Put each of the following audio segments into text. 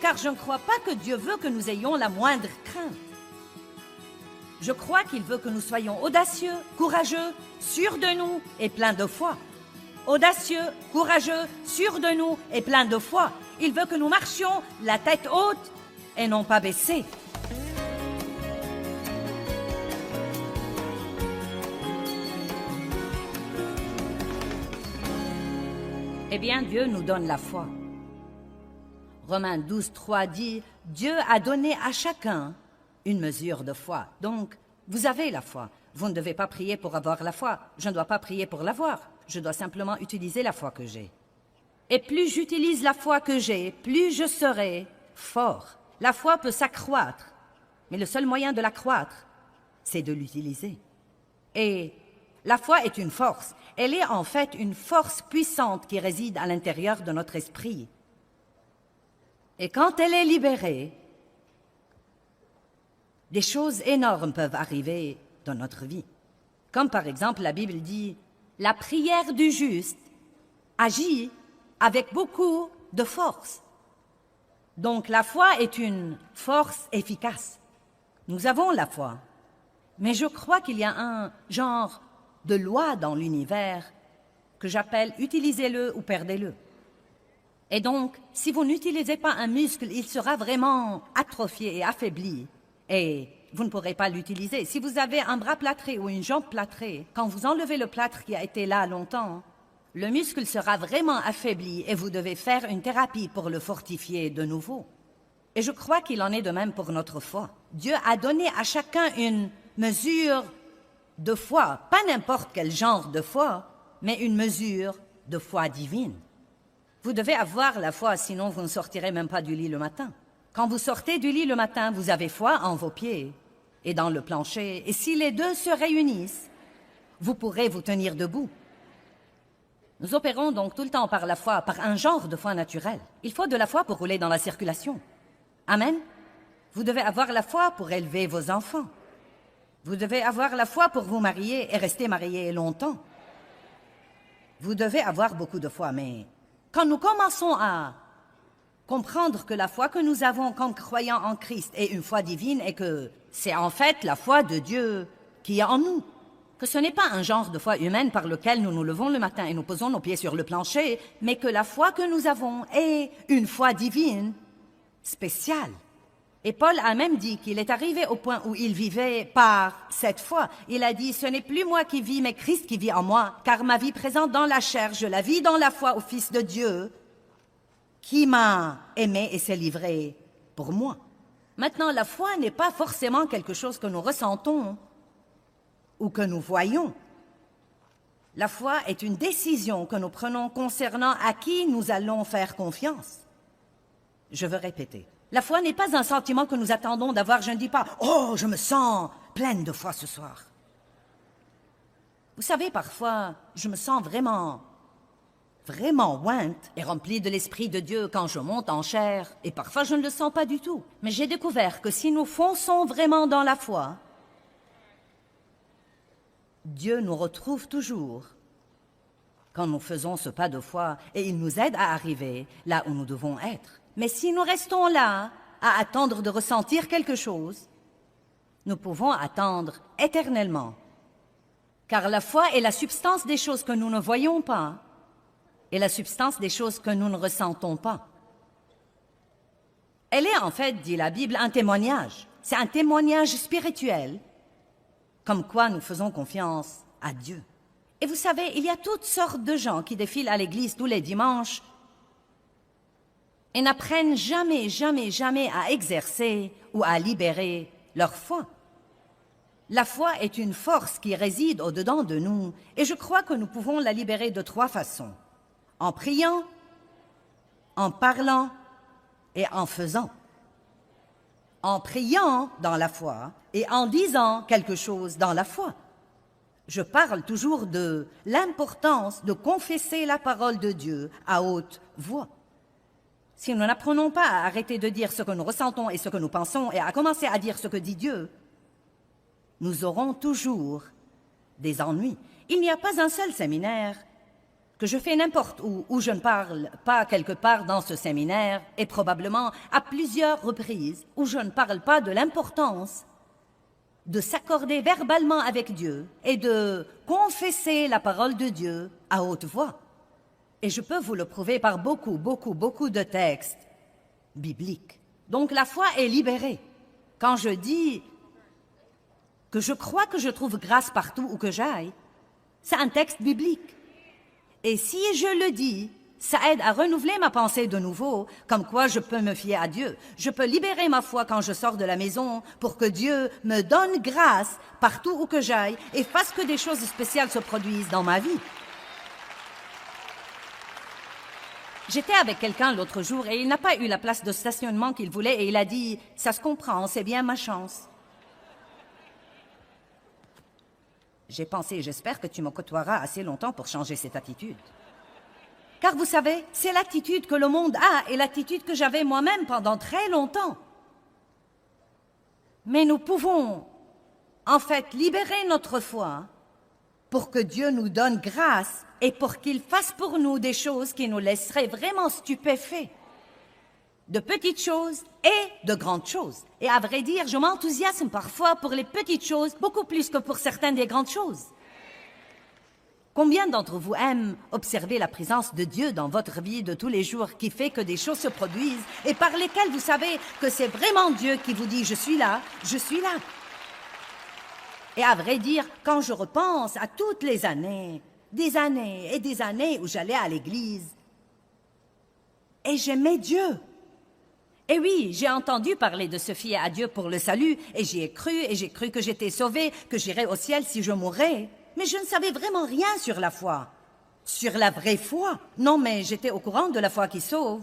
car je ne crois pas que Dieu veut que nous ayons la moindre crainte. Je crois qu'il veut que nous soyons audacieux, courageux, sûrs de nous et pleins de foi. Audacieux, courageux, sûrs de nous et pleins de foi. Il veut que nous marchions la tête haute et non pas baissée. Eh bien, Dieu nous donne la foi. Romains 12, 3 dit « Dieu a donné à chacun une mesure de foi. » Donc, vous avez la foi. Vous ne devez pas prier pour avoir la foi. Je ne dois pas prier pour l'avoir. Je dois simplement utiliser la foi que j'ai. Et plus j'utilise la foi que j'ai, plus je serai fort. La foi peut s'accroître, mais le seul moyen de l'accroître, c'est de l'utiliser. Et la foi est une force. Elle est en fait une force puissante qui réside à l'intérieur de notre esprit. Et quand elle est libérée, des choses énormes peuvent arriver dans notre vie. Comme par exemple, la Bible dit, la prière du juste agit avec beaucoup de force. Donc la foi est une force efficace. Nous avons la foi. Mais je crois qu'il y a un genre de loi dans l'univers que j'appelle « utilisez-le ou perdez-le ». Et donc, si vous n'utilisez pas un muscle, il sera vraiment atrophié et affaibli. Et vous ne pourrez pas l'utiliser. Si vous avez un bras plâtré ou une jambe plâtrée, quand vous enlevez le plâtre qui a été là longtemps, le muscle sera vraiment affaibli et vous devez faire une thérapie pour le fortifier de nouveau. Et je crois qu'il en est de même pour notre foi. Dieu a donné à chacun une mesure de foi, pas n'importe quel genre de foi, mais une mesure de foi divine. Vous devez avoir la foi, sinon vous ne sortirez même pas du lit le matin. Quand vous sortez du lit le matin, vous avez foi en vos pieds et dans le plancher. Et si les deux se réunissent, vous pourrez vous tenir debout. Nous opérons donc tout le temps par la foi, par un genre de foi naturelle. Il faut de la foi pour rouler dans la circulation. Amen. Vous devez avoir la foi pour élever vos enfants. Vous devez avoir la foi pour vous marier et rester marié longtemps. Vous devez avoir beaucoup de foi, mais quand nous commençons à comprendre que la foi que nous avons comme croyants en Christ est une foi divine et que c'est en fait la foi de Dieu qui est en nous, que ce n'est pas un genre de foi humaine par lequel nous nous levons le matin et nous posons nos pieds sur le plancher, mais que la foi que nous avons est une foi divine spéciale. Et Paul a même dit qu'il est arrivé au point où il vivait par cette foi. Il a dit, ce n'est plus moi qui vis, mais Christ qui vit en moi, car ma vie présente dans la chair, je la vis dans la foi au Fils de Dieu, qui m'a aimé et s'est livré pour moi. Maintenant, la foi n'est pas forcément quelque chose que nous ressentons ou que nous voyons. La foi est une décision que nous prenons concernant à qui nous allons faire confiance. Je veux répéter. La foi n'est pas un sentiment que nous attendons d'avoir. Je ne dis pas « Oh, je me sens pleine de foi ce soir ». Vous savez, parfois, je me sens vraiment ointe et remplie de l'Esprit de Dieu quand je monte en chair. Et parfois, je ne le sens pas du tout. Mais j'ai découvert que si nous fonçons vraiment dans la foi, Dieu nous retrouve toujours quand nous faisons ce pas de foi et il nous aide à arriver là où nous devons être. Mais si nous restons là, à attendre de ressentir quelque chose, nous pouvons attendre éternellement. Car la foi est la substance des choses que nous ne voyons pas et la substance des choses que nous ne ressentons pas. Elle est en fait, dit la Bible, un témoignage. C'est un témoignage spirituel, comme quoi nous faisons confiance à Dieu. Et vous savez, il y a toutes sortes de gens qui défilent à l'église tous les dimanches et n'apprennent jamais à exercer ou à libérer leur foi. La foi est une force qui réside au-dedans de nous et je crois que nous pouvons la libérer de 3 façons. En priant, en parlant et en faisant. En priant dans la foi et en disant quelque chose dans la foi. Je parle toujours de l'importance de confesser la parole de Dieu à haute voix. Si nous n'apprenons pas à arrêter de dire ce que nous ressentons et ce que nous pensons et à commencer à dire ce que dit Dieu, nous aurons toujours des ennuis. Il n'y a pas un seul séminaire que je fais n'importe où je ne parle pas quelque part dans ce séminaire, et probablement à plusieurs reprises, où je ne parle pas de l'importance de s'accorder verbalement avec Dieu et de confesser la parole de Dieu à haute voix. Et je peux vous le prouver par beaucoup de textes bibliques. Donc la foi est libérée. Quand je dis que je crois que je trouve grâce partout où que j'aille, c'est un texte biblique. Et si je le dis, ça aide à renouveler ma pensée de nouveau, comme quoi je peux me fier à Dieu. Je peux libérer ma foi quand je sors de la maison pour que Dieu me donne grâce partout où que j'aille et fasse que des choses spéciales se produisent dans ma vie. J'étais avec quelqu'un l'autre jour et il n'a pas eu la place de stationnement qu'il voulait et il a dit « Ça se comprend, c'est bien ma chance ». J'ai pensé « J'espère que tu me côtoieras assez longtemps pour changer cette attitude ». Car vous savez, c'est l'attitude que le monde a et l'attitude que j'avais moi-même pendant très longtemps. Mais nous pouvons, en fait, libérer notre foi pour que Dieu nous donne grâce et pour qu'il fasse pour nous des choses qui nous laisseraient vraiment stupéfaits. De petites choses et de grandes choses. Et à vrai dire, je m'enthousiasme parfois pour les petites choses beaucoup plus que pour certaines des grandes choses. Combien d'entre vous aiment observer la présence de Dieu dans votre vie de tous les jours qui fait que des choses se produisent et par lesquelles vous savez que c'est vraiment Dieu qui vous dit « Je suis là, je suis là ». Et à vrai dire, quand je repense à toutes les années, des années et des années où j'allais à l'église, et j'aimais Dieu. Et oui, j'ai entendu parler de se fier à Dieu pour le salut, et j'y ai cru, et j'ai cru que j'étais sauvée, que j'irais au ciel si je mourais. Mais je ne savais vraiment rien sur la foi, sur la vraie foi. Non, mais j'étais au courant de la foi qui sauve.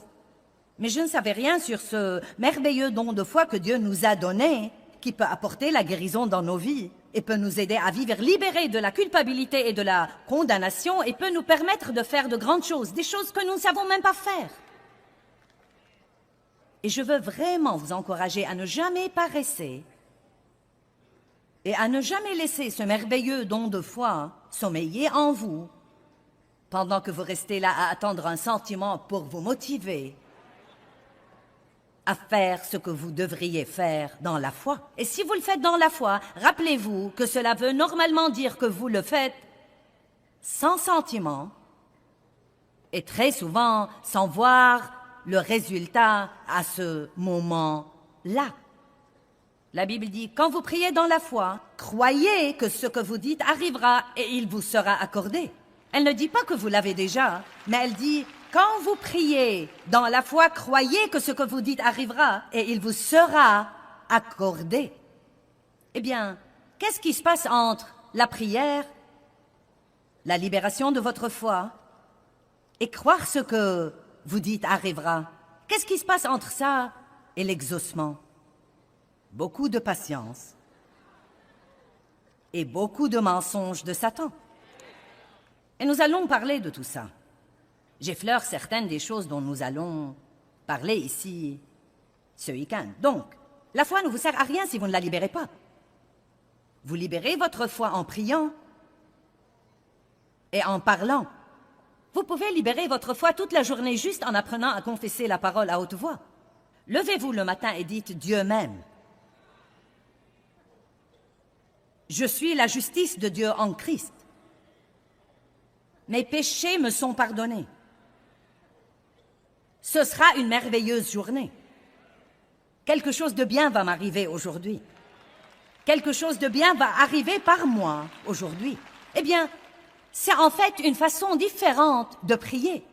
Mais je ne savais rien sur ce merveilleux don de foi que Dieu nous a donné, qui peut apporter la guérison dans nos vies, et peut nous aider à vivre libérés de la culpabilité et de la condamnation, et peut nous permettre de faire de grandes choses, des choses que nous ne savons même pas faire. Et je veux vraiment vous encourager à ne jamais paresser et à ne jamais laisser ce merveilleux don de foi sommeiller en vous pendant que vous restez là à attendre un sentiment pour vous motiver à faire ce que vous devriez faire dans la foi. Et si vous le faites dans la foi, rappelez-vous que cela veut normalement dire que vous le faites sans sentiment et très souvent sans voir le résultat à ce moment-là. La Bible dit, quand vous priez dans la foi, croyez que ce que vous dites arrivera et il vous sera accordé. Elle ne dit pas que vous l'avez déjà, mais elle dit, quand vous priez dans la foi, croyez que ce que vous dites arrivera et il vous sera accordé. Eh bien, qu'est-ce qui se passe entre la prière, la libération de votre foi et croire ce que vous dites arrivera? Qu'est-ce qui se passe entre ça et l'exaucement? Beaucoup de patience et beaucoup de mensonges de Satan. Et nous allons parler de tout ça. J'effleure certaines des choses dont nous allons parler ici ce week-end. Donc, la foi ne vous sert à rien si vous ne la libérez pas. Vous libérez votre foi en priant et en parlant. Vous pouvez libérer votre foi toute la journée juste en apprenant à confesser la parole à haute voix. Levez-vous le matin et dites « Dieu m'aime ». Je suis la justice de Dieu en Christ. Mes péchés me sont pardonnés. Ce sera une merveilleuse journée. Quelque chose de bien va m'arriver aujourd'hui. Quelque chose de bien va arriver par moi aujourd'hui. Eh bien, c'est en fait une façon différente de prier.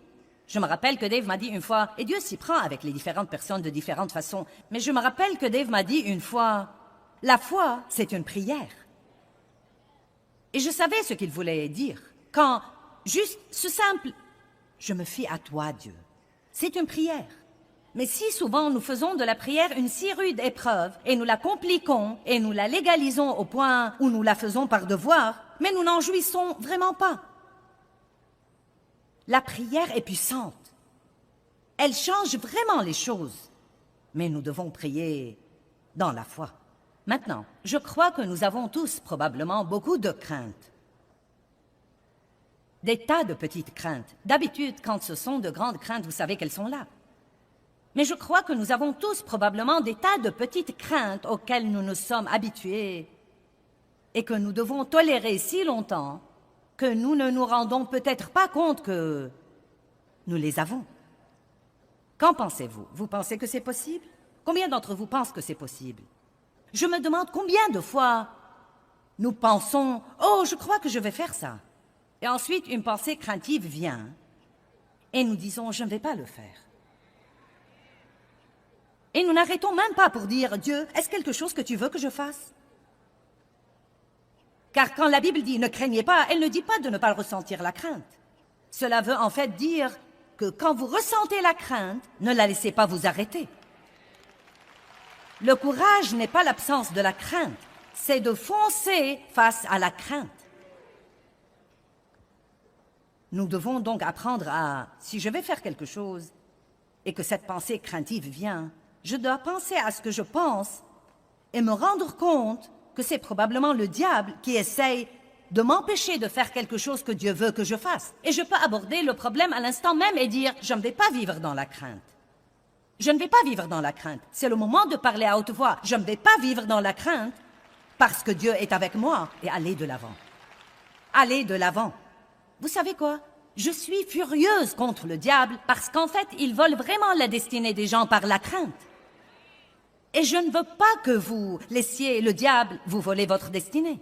Je me rappelle que Dave m'a dit une fois, et Dieu s'y prend avec les différentes personnes de différentes façons, mais je me rappelle que Dave m'a dit une fois, la foi, c'est une prière. Et je savais ce qu'il voulait dire. Quand, juste ce simple, je me fie à toi, Dieu. C'est une prière. Mais si souvent nous faisons de la prière une si rude épreuve, et nous la compliquons, et nous la légalisons au point où nous la faisons par devoir, mais nous n'en jouissons vraiment pas. La prière est puissante. Elle change vraiment les choses. Mais nous devons prier dans la foi. Maintenant, je crois que nous avons tous probablement beaucoup de craintes. Des tas de petites craintes. D'habitude, quand ce sont de grandes craintes, vous savez qu'elles sont là. Mais je crois que nous avons tous probablement des tas de petites craintes auxquelles nous nous sommes habitués et que nous devons tolérer si longtemps que nous ne nous rendons peut-être pas compte que nous les avons. Qu'en pensez-vous? Vous pensez que c'est possible? Combien d'entre vous pensent que c'est possible? Je me demande combien de fois nous pensons « Oh, je crois que je vais faire ça ». Et ensuite, une pensée craintive vient et nous disons « Je ne vais pas le faire ». Et nous n'arrêtons même pas pour dire « Dieu, est-ce quelque chose que tu veux que je fasse ?» Car quand la Bible dit « Ne craignez pas », elle ne dit pas de ne pas ressentir la crainte. Cela veut en fait dire que quand vous ressentez la crainte, ne la laissez pas vous arrêter. Le courage n'est pas l'absence de la crainte, c'est de foncer face à la crainte. Nous devons donc apprendre à, si je vais faire quelque chose et que cette pensée craintive vient, je dois penser à ce que je pense et me rendre compte que c'est probablement le diable qui essaye de m'empêcher de faire quelque chose que Dieu veut que je fasse. Et je peux aborder le problème à l'instant même et dire « Je ne vais pas vivre dans la crainte ». Je ne vais pas vivre dans la crainte. C'est le moment de parler à haute voix. Je ne vais pas vivre dans la crainte parce que Dieu est avec moi et aller de l'avant. Aller de l'avant. Vous savez quoi? Je suis furieuse contre le diable parce qu'en fait, il vole vraiment la destinée des gens par la crainte. Et je ne veux pas que vous laissiez le diable vous voler votre destinée.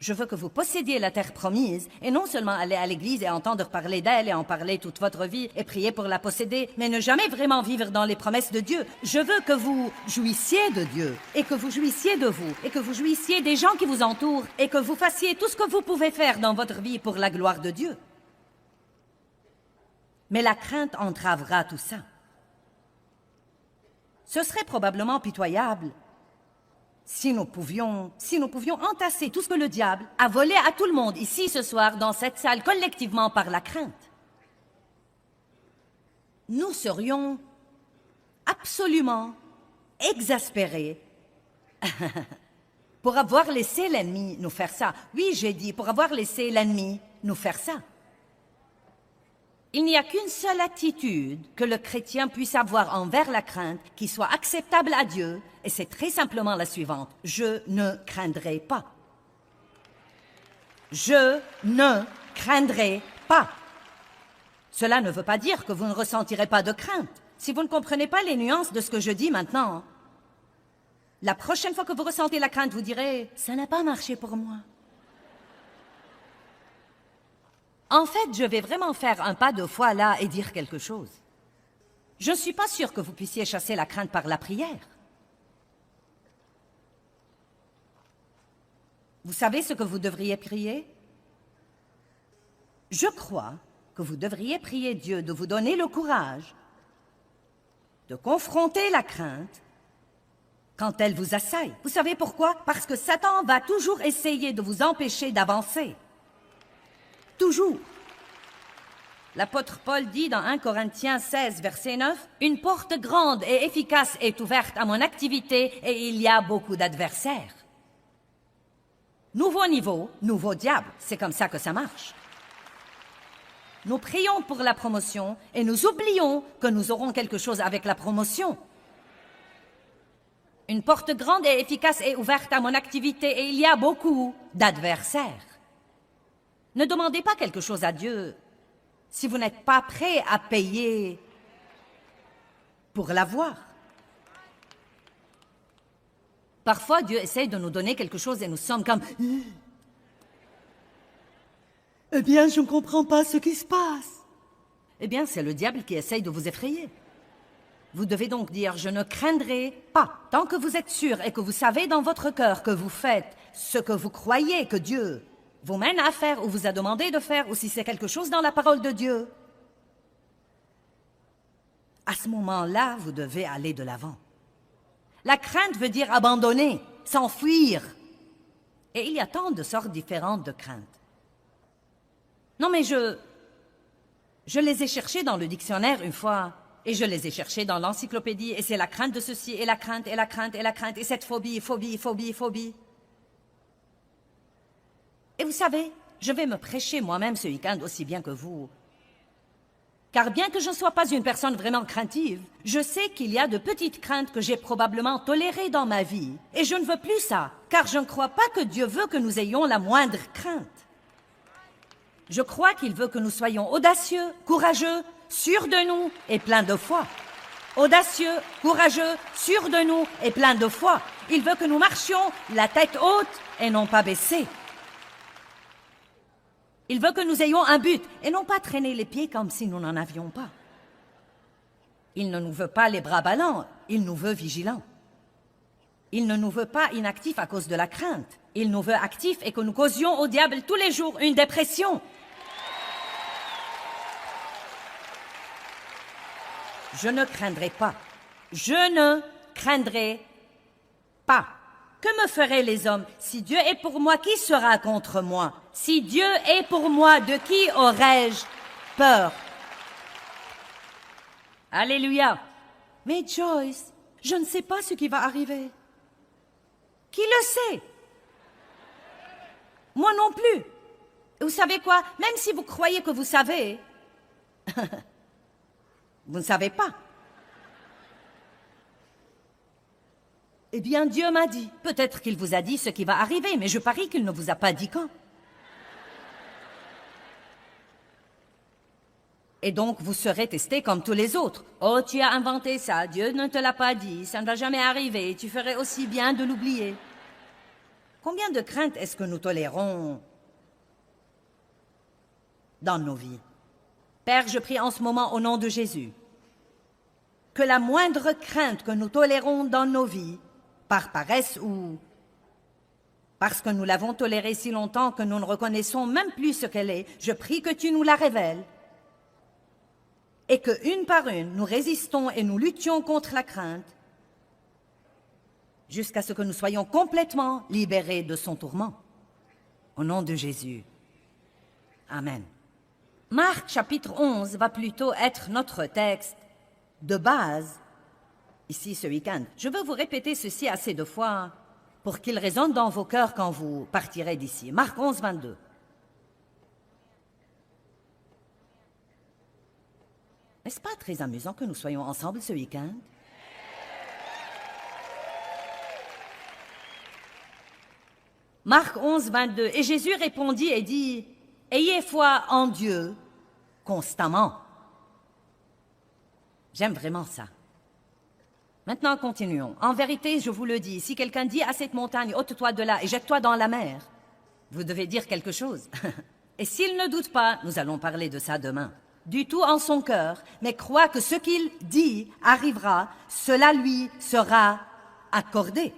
Je veux que vous possédiez la terre promise et non seulement aller à l'église et entendre parler d'elle et en parler toute votre vie et prier pour la posséder, mais ne jamais vraiment vivre dans les promesses de Dieu. Je veux que vous jouissiez de Dieu et que vous jouissiez de vous et que vous jouissiez des gens qui vous entourent et que vous fassiez tout ce que vous pouvez faire dans votre vie pour la gloire de Dieu. Mais la crainte entravera tout ça. Ce serait probablement pitoyable si nous pouvions entasser tout ce que le diable a volé à tout le monde ici ce soir dans cette salle collectivement par la crainte. Nous serions absolument exaspérés pour avoir laissé l'ennemi nous faire ça. Oui, j'ai dit pour avoir laissé l'ennemi nous faire ça. Il n'y a qu'une seule attitude que le chrétien puisse avoir envers la crainte qui soit acceptable à Dieu, et c'est très simplement la suivante. Je ne craindrai pas. Je ne craindrai pas. Cela ne veut pas dire que vous ne ressentirez pas de crainte. Si vous ne comprenez pas les nuances de ce que je dis maintenant, la prochaine fois que vous ressentez la crainte, vous direz « ça n'a pas marché pour moi ». En fait, je vais vraiment faire un pas de foi là et dire quelque chose. Je ne suis pas sûre que vous puissiez chasser la crainte par la prière. Vous savez ce que vous devriez prier? Je crois que vous devriez prier Dieu de vous donner le courage de confronter la crainte quand elle vous assaille. Vous savez pourquoi? Parce que Satan va toujours essayer de vous empêcher d'avancer. Toujours. L'apôtre Paul dit dans 1 Corinthiens 16, verset 9, « Une porte grande et efficace est ouverte à mon activité et il y a beaucoup d'adversaires. » Nouveau niveau, nouveau diable, c'est comme ça que ça marche. Nous prions pour la promotion et nous oublions que nous aurons quelque chose avec la promotion. Une porte grande et efficace est ouverte à mon activité et il y a beaucoup d'adversaires. Ne demandez pas quelque chose à Dieu si vous n'êtes pas prêt à payer pour l'avoir. Parfois, Dieu essaie de nous donner quelque chose et nous sommes comme « Eh bien, je ne comprends pas ce qui se passe. » Eh bien, c'est le diable qui essaye de vous effrayer. Vous devez donc dire « Je ne craindrai pas ». Tant que vous êtes sûr et que vous savez dans votre cœur que vous faites ce que vous croyez que Dieu vous mène à faire ou vous a demandé de faire, ou si c'est quelque chose dans la parole de Dieu, à ce moment-là, vous devez aller de l'avant. La crainte veut dire abandonner, s'enfuir. Et il y a tant de sortes différentes de craintes. Non, mais je les ai cherchées dans le dictionnaire une fois, et je les ai cherchées dans l'encyclopédie, et c'est la crainte de ceci, et la crainte, et la crainte, et la crainte, et cette phobie, phobie, phobie, phobie. Et vous savez, je vais me prêcher moi-même ce week-end aussi bien que vous. Car bien que je ne sois pas une personne vraiment craintive, je sais qu'il y a de petites craintes que j'ai probablement tolérées dans ma vie. Et je ne veux plus ça, car je ne crois pas que Dieu veut que nous ayons la moindre crainte. Je crois qu'il veut que nous soyons audacieux, courageux, sûrs de nous et pleins de foi. Audacieux, courageux, sûrs de nous et pleins de foi. Il veut que nous marchions la tête haute et non pas baissée. Il veut que nous ayons un but et non pas traîner les pieds comme si nous n'en avions pas. Il ne nous veut pas les bras ballants, il nous veut vigilants. Il ne nous veut pas inactifs à cause de la crainte. Il nous veut actifs et que nous causions au diable tous les jours une dépression. Je ne craindrai pas. Je ne craindrai pas. Que me feraient les hommes? Si Dieu est pour moi, qui sera contre moi? Si Dieu est pour moi, de qui aurais-je peur? Alléluia. Mais Joyce, je ne sais pas ce qui va arriver. Qui le sait? Moi non plus. Vous savez quoi? Même si vous croyez que vous savez, vous ne savez pas. Eh bien, Dieu m'a dit. Peut-être qu'il vous a dit ce qui va arriver, mais je parie qu'il ne vous a pas dit quand. Et donc, vous serez testé comme tous les autres. Oh, tu as inventé ça, Dieu ne te l'a pas dit, ça ne va jamais arriver, tu ferais aussi bien de l'oublier. Combien de craintes est-ce que nous tolérons dans nos vies? Père, je prie en ce moment au nom de Jésus que la moindre crainte que nous tolérons dans nos vies, par paresse ou parce que nous l'avons tolérée si longtemps que nous ne reconnaissons même plus ce qu'elle est, je prie que tu nous la révèles et que, une par une, nous résistons et nous luttions contre la crainte jusqu'à ce que nous soyons complètement libérés de son tourment. Au nom de Jésus. Amen. Marc chapitre 11 va plutôt être notre texte de base ici ce week-end. Je veux vous répéter ceci assez de fois pour qu'il résonne dans vos cœurs quand vous partirez d'ici. Marc 11, 22. N'est-ce pas très amusant que nous soyons ensemble ce week-end? Marc 11, 22. Et Jésus répondit et dit, « Ayez foi en Dieu constamment. » J'aime vraiment ça. Maintenant, continuons. En vérité, je vous le dis, si quelqu'un dit à cette montagne, « ôte-toi de là et jette-toi dans la mer », vous devez dire quelque chose. Et s'il ne doute pas, nous allons parler de ça demain, du tout en son cœur, mais croit que ce qu'il dit arrivera, cela lui sera accordé.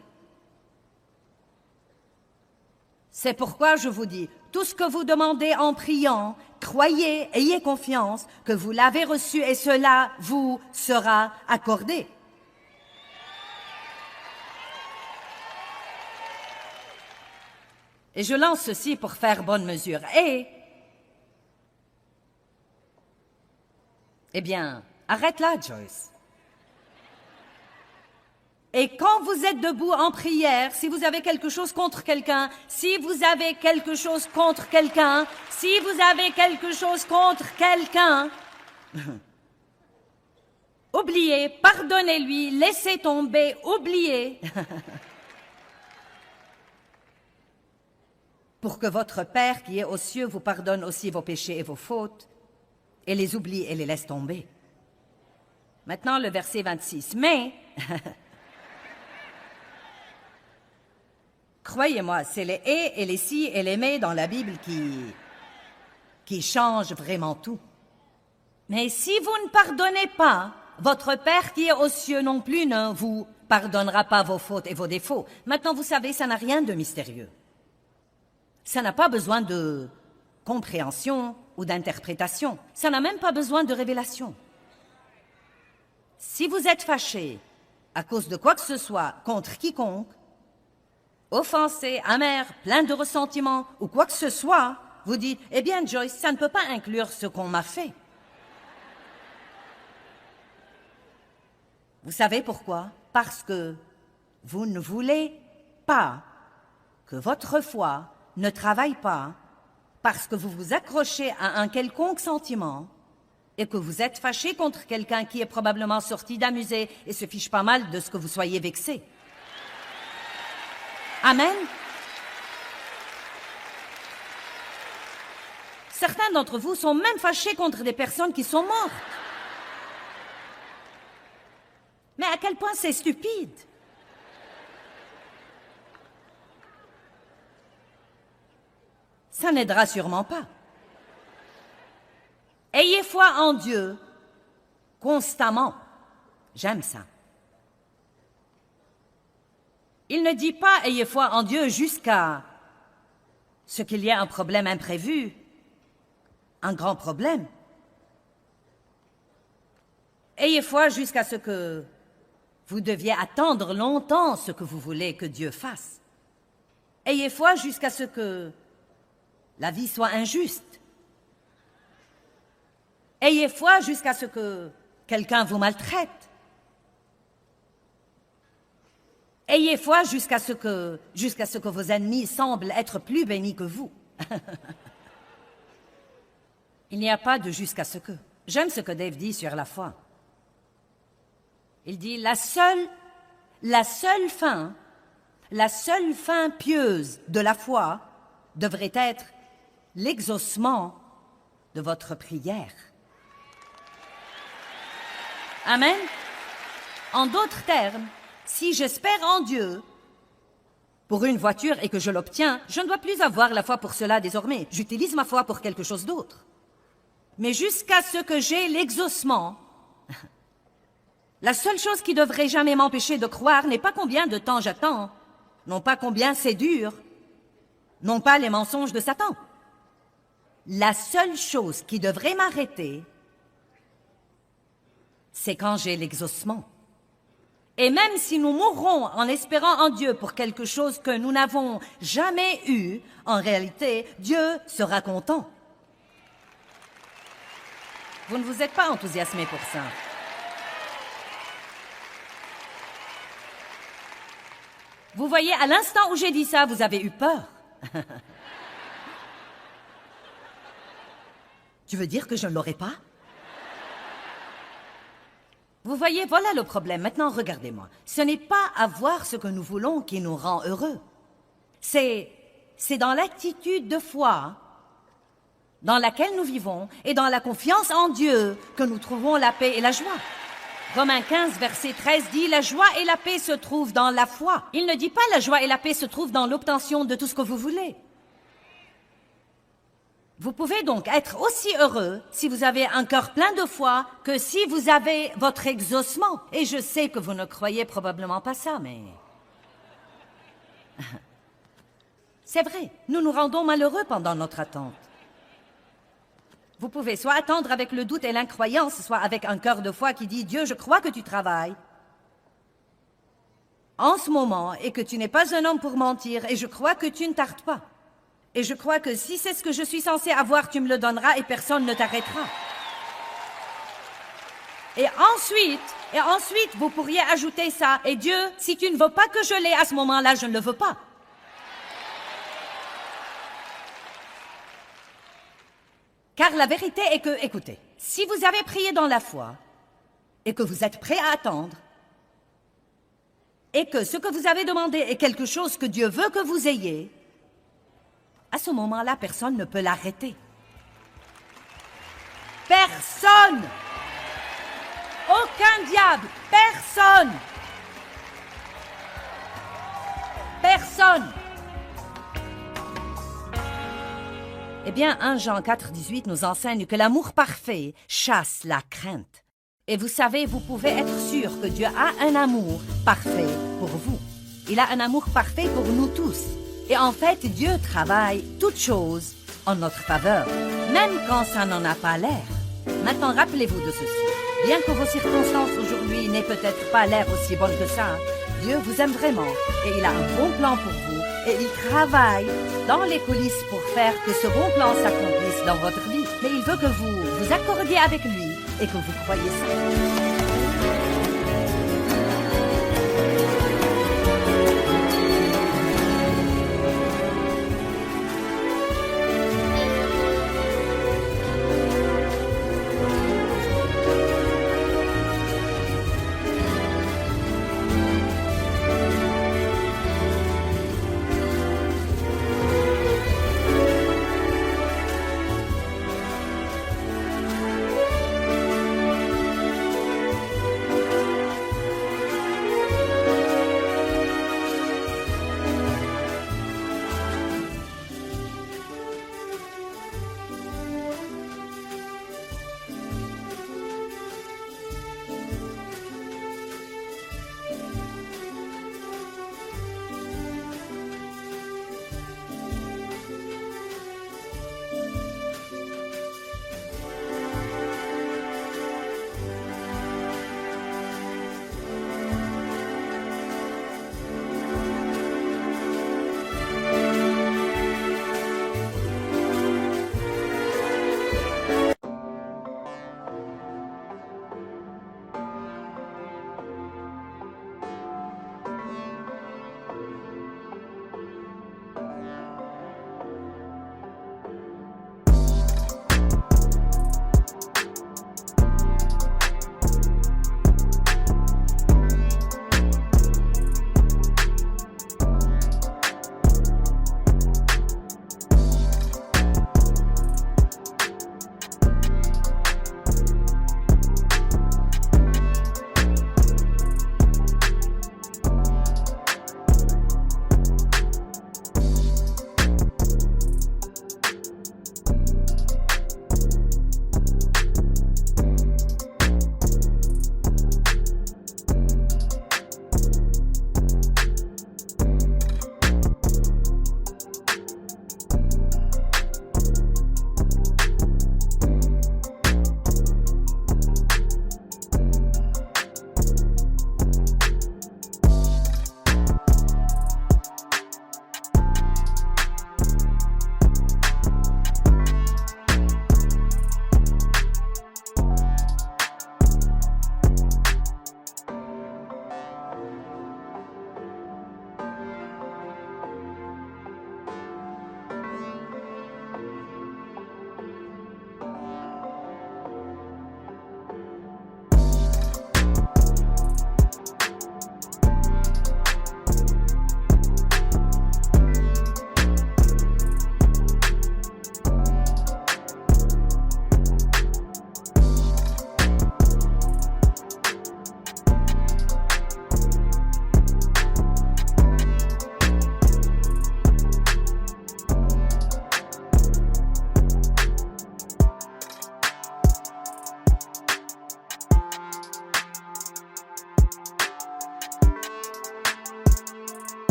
C'est pourquoi je vous dis, tout ce que vous demandez en priant, croyez, ayez confiance que vous l'avez reçu et cela vous sera accordé. Et je lance ceci pour faire bonne mesure. Eh bien, arrête là, Joyce. Et quand vous êtes debout en prière, si vous avez quelque chose contre quelqu'un, si vous avez quelque chose contre quelqu'un, si vous avez quelque chose contre quelqu'un, oubliez, pardonnez-lui, laissez tomber, oubliez. Pour que votre Père qui est aux cieux vous pardonne aussi vos péchés et vos fautes, et les oublie et les laisse tomber. Maintenant, le verset 26. Mais, croyez-moi, c'est les « et les « si » et les « mais » dans la Bible qui changent vraiment tout. Mais si vous ne pardonnez pas, votre Père qui est aux cieux non plus ne vous pardonnera pas vos fautes et vos défauts. Maintenant, vous savez, ça n'a rien de mystérieux. Ça n'a pas besoin de compréhension ou d'interprétation. Ça n'a même pas besoin de révélation. Si vous êtes fâché à cause de quoi que ce soit contre quiconque, offensé, amer, plein de ressentiment ou quoi que ce soit, vous dites, eh bien Joyce, ça ne peut pas inclure ce qu'on m'a fait. Vous savez pourquoi? Parce que vous ne voulez pas que votre foi ne travaille pas parce que vous vous accrochez à un quelconque sentiment et que vous êtes fâché contre quelqu'un qui est probablement sorti d'un musée et se fiche pas mal de ce que vous soyez vexé. Amen. Certains d'entre vous sont même fâchés contre des personnes qui sont mortes. Mais à quel point c'est stupide. Ça n'aidera sûrement pas. Ayez foi en Dieu constamment. J'aime ça. Il ne dit pas ayez foi en Dieu jusqu'à ce qu'il y ait un problème imprévu, un grand problème. Ayez foi jusqu'à ce que vous deviez attendre longtemps ce que vous voulez que Dieu fasse. Ayez foi jusqu'à ce que la vie soit injuste. Ayez foi jusqu'à ce que quelqu'un vous maltraite. Ayez foi jusqu'à ce que vos ennemis semblent être plus bénis que vous. Il n'y a pas de jusqu'à ce que. J'aime ce que Dave dit sur la foi. Il dit la seule fin pieuse de la foi devrait être l'exaucement de votre prière. Amen. En d'autres termes, si j'espère en Dieu pour une voiture et que je l'obtiens, je ne dois plus avoir la foi pour cela désormais. J'utilise ma foi pour quelque chose d'autre. Mais jusqu'à ce que j'ai l'exaucement, la seule chose qui devrait jamais m'empêcher de croire n'est pas combien de temps j'attends, non pas combien c'est dur, non pas les mensonges de Satan. La seule chose qui devrait m'arrêter, c'est quand j'ai l'exaucement. Et même si nous mourrons en espérant en Dieu pour quelque chose que nous n'avons jamais eu, en réalité, Dieu sera content. Vous ne vous êtes pas enthousiasmé pour ça. Vous voyez, à l'instant où j'ai dit ça, vous avez eu peur. Tu veux dire que je ne l'aurai pas? Vous voyez, voilà le problème. Maintenant, regardez-moi. Ce n'est pas avoir ce que nous voulons qui nous rend heureux. C'est dans l'attitude de foi dans laquelle nous vivons et dans la confiance en Dieu que nous trouvons la paix et la joie. Romains 15, verset 13 dit « La joie et la paix se trouvent dans la foi ». Il ne dit pas « La joie et la paix se trouvent dans l'obtention de tout ce que vous voulez ». Vous pouvez donc être aussi heureux si vous avez un cœur plein de foi que si vous avez votre exaucement. Et je sais que vous ne croyez probablement pas ça, mais... C'est vrai, nous nous rendons malheureux pendant notre attente. Vous pouvez soit attendre avec le doute et l'incroyance, soit avec un cœur de foi qui dit « Dieu, je crois que tu travailles en ce moment et que tu n'es pas un homme pour mentir et je crois que tu ne tardes pas. Et je crois que si c'est ce que je suis censé avoir, tu me le donneras et personne ne t'arrêtera. » Et ensuite, vous pourriez ajouter ça « Et Dieu, si tu ne veux pas que je l'ai à ce moment-là, je ne le veux pas. » Car la vérité est que, écoutez, si vous avez prié dans la foi et que vous êtes prêt à attendre et que ce que vous avez demandé est quelque chose que Dieu veut que vous ayez, à ce moment-là, personne ne peut l'arrêter. Personne! Aucun diable! Personne! Personne! Eh bien, 1 Jean 4, 18 nous enseigne que l'amour parfait chasse la crainte. Et vous savez, vous pouvez être sûr que Dieu a un amour parfait pour vous. Il a un amour parfait pour nous tous. Et en fait, Dieu travaille toutes choses en notre faveur, même quand ça n'en a pas l'air. Maintenant, rappelez-vous de ceci. Bien que vos circonstances aujourd'hui n'aient peut-être pas l'air aussi bonnes que ça, Dieu vous aime vraiment et il a un bon plan pour vous et il travaille dans les coulisses pour faire que ce bon plan s'accomplisse dans votre vie. Mais il veut que vous vous accordiez avec lui et que vous croyez ça.